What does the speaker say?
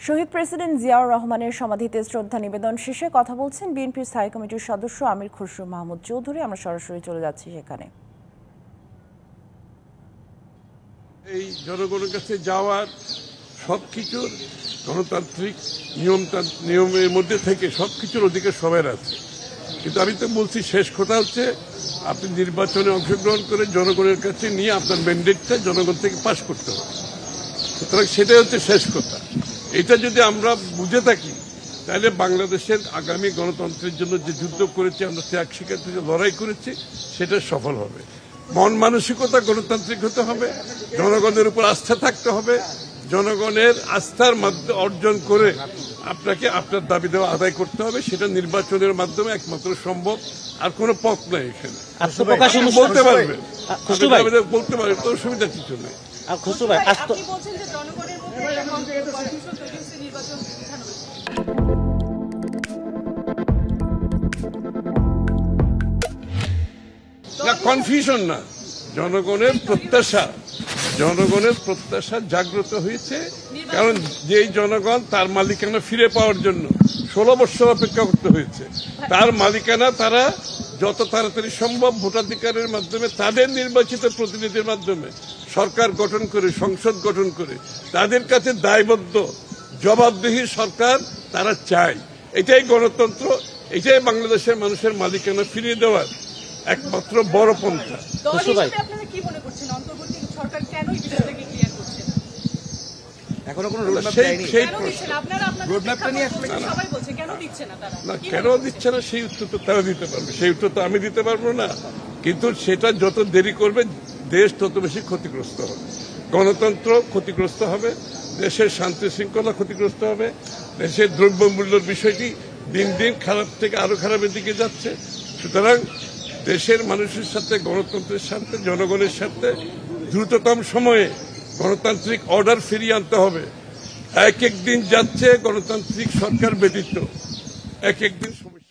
শহীদ president Ziaur রহমানের সমাধিতে শ্রদ্ধা নিবেদন শেষে কথা বলছেন বিএনপির স্থায়ী কমিটির সদস্য আমির খসরু মাহমুদ চৌধুরী। আমরা সরাসরি চলে যাচ্ছি সেখানে। এই জনগণের কাছে যাওয়ার সবকিছুর গণতান্ত্রিক নিয়মের মধ্যে থেকে সবকিছুর অধিকার সবার আছে, কিন্তু আমি তো বলছি শেষ কথা হচ্ছে আপনি নির্বাচনে অংশগ্রহণ করে জনগণের কাছে নিয়ে আপনার ম্যান্ডেটটা জনগণ থেকে পাস করতে হবে। সুতরাং সেটাই হচ্ছে শেষ কথা। এটা যদি আমরা বুঝে থাকি তাহলে বাংলাদেশের আগামী গণতন্ত্রের জন্য যে যুদ্ধ করেছি, আমরা ত্যাগ স্বীকার থেকে লড়াই করেছি, সেটা সফল হবে। মন মানসিকতা গণতান্ত্রিক হতে হবে, জনগণের উপর আস্থা থাকতে হবে। জনগণের আস্থার মাধ্যমে অর্জন করে আপনাকে আপনার দাবি দেওয়া আদায় করতে হবে। সেটা নির্বাচনের মাধ্যমে একমাত্র সম্ভব, আর কোনো পথ নাই এখানে। বলতে পারবেন, বলতে পারবেন, তো অসুবিধা কিছু নেই। কনফিউশন না, জনগণের প্রত্যাশা জাগ্রত হয়েছে। কারণ যেই জনগণ তার মালিকানা ফিরে পাওয়ার জন্য 16 বছর অপেক্ষা করতে হয়েছে, তার মালিকানা তারা যত তাড়াতাড়ি সম্ভব ভোটাধিকারের মাধ্যমে তাদের নির্বাচিত প্রতিনিধির মাধ্যমে সরকার গঠন করে, সংসদ গঠন করে তাদের কাছে দায়বদ্ধ জবাবদিহি সরকার তারা চায়। এটাই গণতন্ত্র, এটাই বাংলাদেশের মানুষের মালিকানা ফিরিয়ে দেওয়ার একমাত্র বড় পন্থা। এখনো কোনো কেন দিচ্ছে না সেই উত্তর তো তারা দিতে পারবে, সেই উত্তর তো আমি দিতে পারবো না। কিন্তু সেটা যত দেরি করবে দেশ তত বেশি ক্ষতিগ্রস্ত হবে, গণতন্ত্র ক্ষতিগ্রস্ত হবে, দেশের শান্তি শৃঙ্খলা ক্ষতিগ্রস্ত হবে, দেশের দ্রব্যমূল্যের বিষয়টি দিন দিন খারাপ থেকে আরো খারাপের দিকে যাচ্ছে। সুতরাং দেশের মানুষের সাথে, গণতন্ত্রের সাথে, জনগণের সাথে দ্রুততম সময়ে গণতান্ত্রিক অর্ডার ফিরিয়ে আনতে হবে। এক এক দিন যাচ্ছে গণতান্ত্রিক সরকার ব্যতীত এক এক দিন সমস্যা।